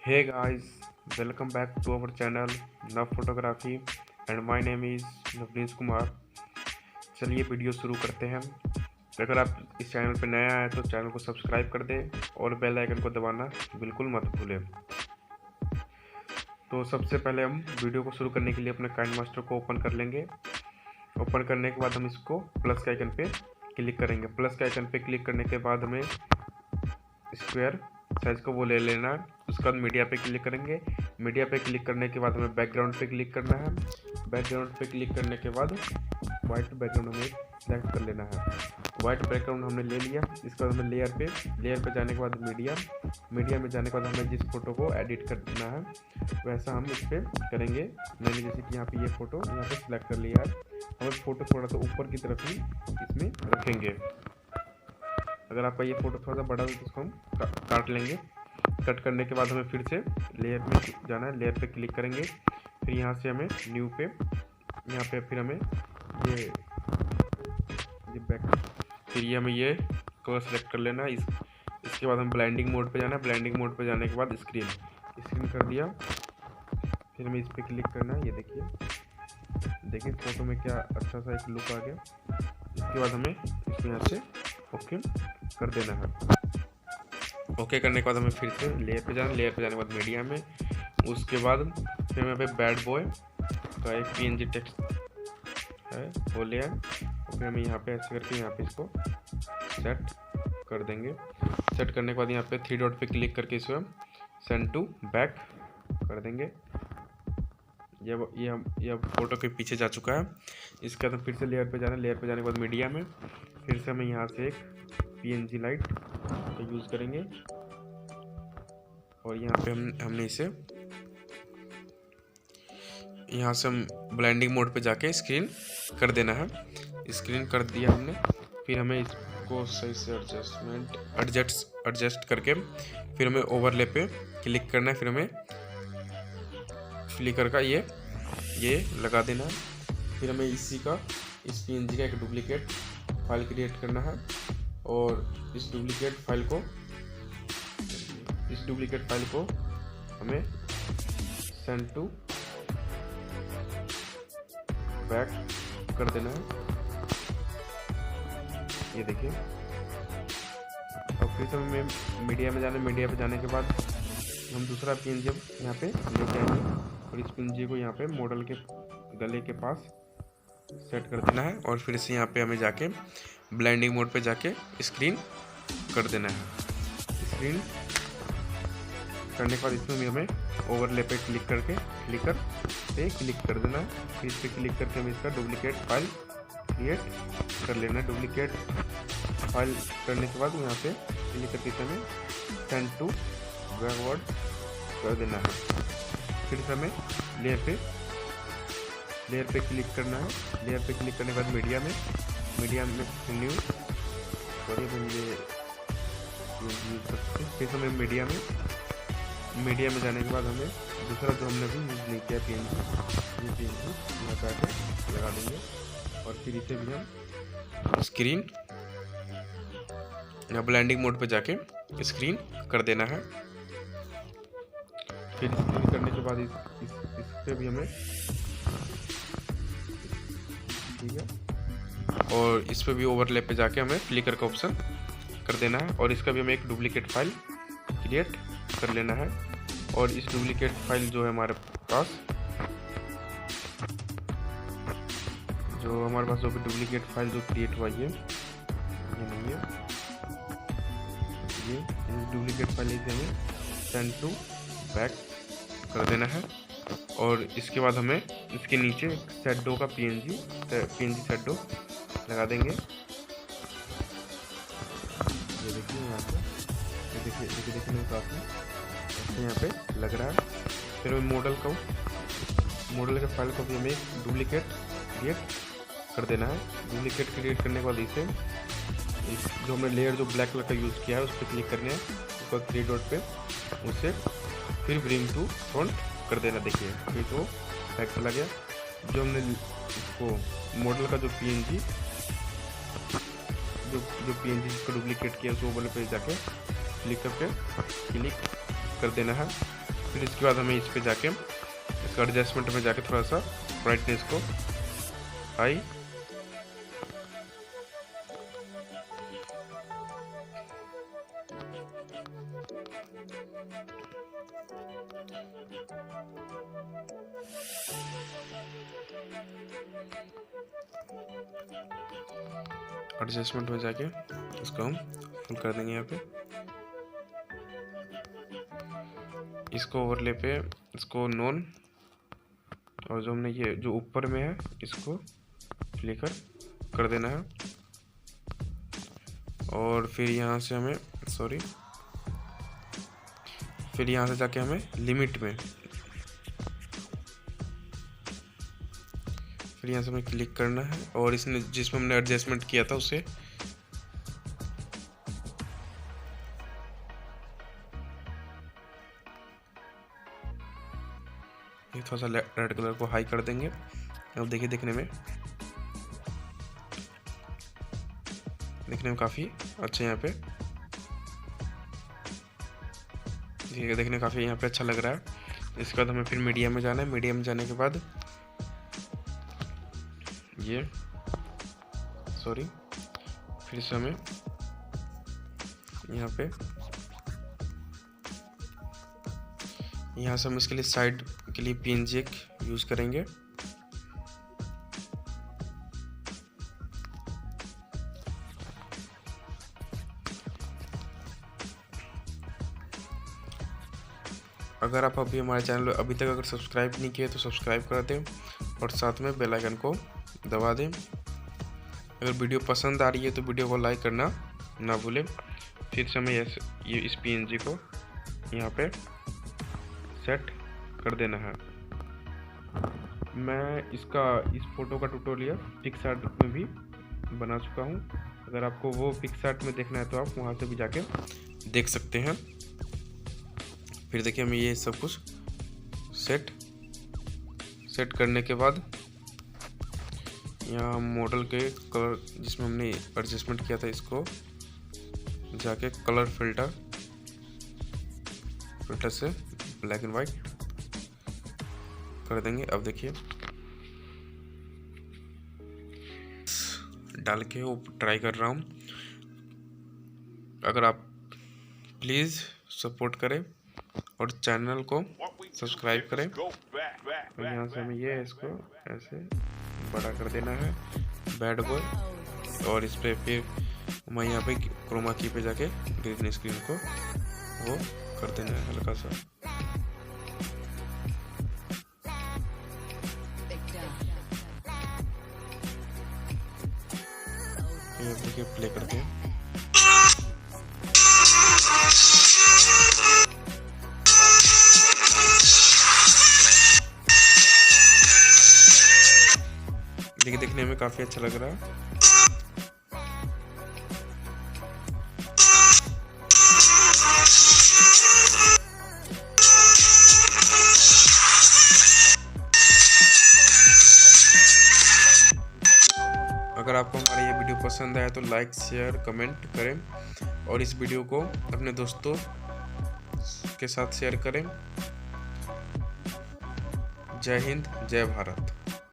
Hey guys, welcome back to our channel Nav Photography and my name is Navneesh Kumar. चलिए video शुरू करते हैं। अगर आप इस चैनल पर नया आए तो चैनल को सब्सक्राइब कर दें और बेल आइकन को दबाना बिल्कुल मत भूलें। तो सबसे पहले हम वीडियो को शुरू करने के लिए अपने काइनमास्टर को ओपन कर लेंगे। ओपन करने के बाद हम इसको प्लस के आइकन पे क्लिक करेंगे। प्लस के आइकन पे क्लिक करने के बाद हमें स्क्वायर साइज को वो ले लेना है। उसके बाद मीडिया पे क्लिक करेंगे। मीडिया पे क्लिक करने के बाद हमें बैकग्राउंड पे क्लिक करना है। बैकग्राउंड पे क्लिक करने के बाद वाइट बैकग्राउंड हमें सेलेक्ट कर लेना है। वाइट बैकग्राउंड हमने ले लिया। इसके बाद हमें लेयर पे जाने के बाद मीडिया में जाने के बाद हमें जिस फोटो को एडिट करना है वैसा हम इस पर करेंगे। मैंने जैसे कि यहाँ पे ये फ़ोटो यहाँ पे सिलेक्ट कर लिया है। हम फ़ोटो थोड़ा सा ऊपर की तरफ ही इसमें रखेंगे। अगर आपका ये फ़ोटो थोड़ा सा बड़ा हो तो उसको हम काट लेंगे। कट करने के बाद हमें फिर से लेयर में जाना है। लेयर पे क्लिक करेंगे। फिर यहाँ से हमें न्यू पे यहाँ पे फिर हमें ये बैक फिर ये हमें ये कलर सेलेक्ट कर लेना है। इसके बाद हम ब्लेंडिंग मोड पे जाना है। ब्लेंडिंग मोड पे जाने के बाद स्क्रीन कर दिया। फिर हमें इस पर क्लिक करना है। ये देखिए फ़ोटो में क्या अच्छा सा एक लुक आ गया। इसके बाद हमें इसको यहाँ से ओके कर देना है। ओके करने के बाद हमें फिर से लेयर पे जाने के बाद मीडिया में उसके बाद फिर हमें पे बैड बॉय का एक पीएनजी टेक्स्ट है वो ले आए। और फिर हमें यहाँ पे ऐसे करके यहाँ पे इसको सेट कर देंगे। सेट करने के बाद यहाँ पे थ्री डॉट पे क्लिक करके इसको सेंड टू बैक कर देंगे। ये फोटो के पीछे जा चुका है। इसके बाद फिर से लेयर पे जाना। लेयर पे जाने के बाद मीडिया में फिर से हमें यहाँ से एक पीएनजी लाइट का यूज़ करेंगे और यहाँ पे हमने इसे यहाँ से हम ब्लेंडिंग मोड पे जाके स्क्रीन कर देना है। स्क्रीन कर दिया हमने। फिर हमें इसको सही से एडजस्ट करके फिर हमें ओवरले पे क्लिक करना है। फिर हमें फ्लिकर का ये लगा देना है। फिर हमें इस पीएनजी का एक डुप्लीकेट फाइल क्रिएट करना है और इस डुप्लीकेट फाइल को हमें सेंड टू बैक कर देना है। ये देखिए। और फिर से हमें मीडिया में जाने के बाद हम दूसरा पीएनजी यहाँ पे लेके आएंगे और इस पीएनजी को यहाँ पे मॉडल के गले के पास सेट कर देना है। और फिर से यहाँ पे हमें जाके ब्लेंडिंग मोड पे जाके स्क्रीन कर देना है। स्क्रीन करने के बाद इसमें भी हमें ओवरले पे क्लिक कर देना है। फिर इस पर क्लिक करके हमें इसका डुप्लीकेट फाइल क्रिएट कर लेना है। डुप्लीकेट फाइल करने के बाद यहाँ पे क्लिक करके हमें सेंड टू बैकवर्ड कर देना है। फिर से हमें लेयर पे क्लिक करना है। लेयर पे क्लिक करने के बाद मीडिया में न्यू सॉरी ये यूज़ कर सकते हैं। फिर हमें मीडिया में जाने के बाद हमें दूसरा जो हमने भी यूज़ नहीं किया पीएनजी यहाँ पे आके लगा देंगे और फिर इसे भी हम स्क्रीन या ब्लेंडिंग मोड पे जाके स्क्रीन कर देना है। फिर स्क्रीन करने के बाद इस पे भी हमें ठीक है और इस पे भी ओवरले पे जाके हमें फ्लिकर का ऑप्शन कर देना है और इसका भी हमें एक डुप्लीकेट फाइल क्रिएट कर लेना है। और इस डुप्लीकेट फाइल जो है हमारे पास जो डुप्लीकेट फाइल जो क्रिएट हुआ ये नहीं है। ये डुप्लीकेट फाइल इसे हमें सेंड टू बैक कर देना है और इसके बाद हमें इसके नीचे शेडो का पीएनजी शेडो लगा देंगे। ये देखिए यहाँ पे देखिए मेरे साथ में ऐसे यहाँ पे लग रहा है। फिर हमें मॉडल के फाइल को भी हमें डुप्लीकेट क्रिएट कर देना है। डुप्लीकेट क्रिएट करने के बाद इसे जो हमने लेयर जो ब्लैक कलर का यूज़ किया है उस पर क्लिक करने है। उसके बाद थ्री डॉट पे उसे फिर ब्रिंग टू फ्रंट कर देना। देखिए फिर तो बैक चला गया। जो हमने इसको मॉडल का जो पीएनजी जिसको डुप्लीकेट किया उसको ओवरले पे जाके क्लिक कर देना है। फिर इसके बाद हमें इस पे जाके इसका एडजस्टमेंट में जाके थोड़ा सा ब्राइटनेस को हाई, एडजस्टमेंट में जाके इसको हम फुल कर देंगे। यहाँ पे इसको ओवरले पे इसको नॉन, और जो हमने ये जो ऊपर में है इसको फ्लिकर कर देना है। और फिर यहाँ से हमें फिर यहाँ से जाके हमें लिमिट में, फिर यहाँ से हमें क्लिक करना है और इसने जिसमें हमने एडजस्टमेंट किया था उसे ये थोड़ा सा रेड कलर को हाई कर देंगे। अब देखिए देखने में काफ़ी अच्छा यहाँ पे देखने में काफ़ी यहाँ पे अच्छा लग रहा है। इसके बाद हमें फिर मीडियम में जाना है। मीडियम में जाने के बाद ये फिर से हमें यहाँ से हम इसके लिए साइड के लिए PNG एक यूज करेंगे। अगर आप अभी हमारे चैनल अभी तक अगर सब्सक्राइब नहीं किए तो सब्सक्राइब कर दें और साथ में बेल आइकन को दबा दें। अगर वीडियो पसंद आ रही है तो वीडियो को लाइक करना ना भूलें। फिर से हमें ये इस PNG को यहाँ पे सेट कर देना है। मैं इस फोटो का ट्यूटोरियल PicsArt में भी बना चुका हूँ। अगर आपको वो PicsArt में देखना है तो आप वहाँ से भी जाके देख सकते हैं। फिर देखिए हमें ये सब कुछ सेट करने के बाद यहाँ मॉडल के कलर जिसमें हमने एडजस्टमेंट किया था इसको जाके कलर फिल्टर से ब्लैक एंड वाइट कर देंगे। अब देखिए डाल के वो ट्राई कर रहा हूँ। अगर आप प्लीज़ सपोर्ट करें और चैनल को सब्सक्राइब करें। और यहाँ से हमें ये इसको ऐसे बड़ा कर देना है बैड बॉय, और इस पे फिर मैं यहाँ पे क्रोमा की पे जाके ग्रीन स्क्रीन को वो कर देना है हल्का सा। ये देखिए प्ले करते हैं। देखिए देखने में काफी अच्छा लग रहा है। अगर आपको हमारा ये वीडियो पसंद आया तो लाइक शेयर कमेंट करें और इस वीडियो को अपने दोस्तों के साथ शेयर करें। जय हिंद, जय भारत।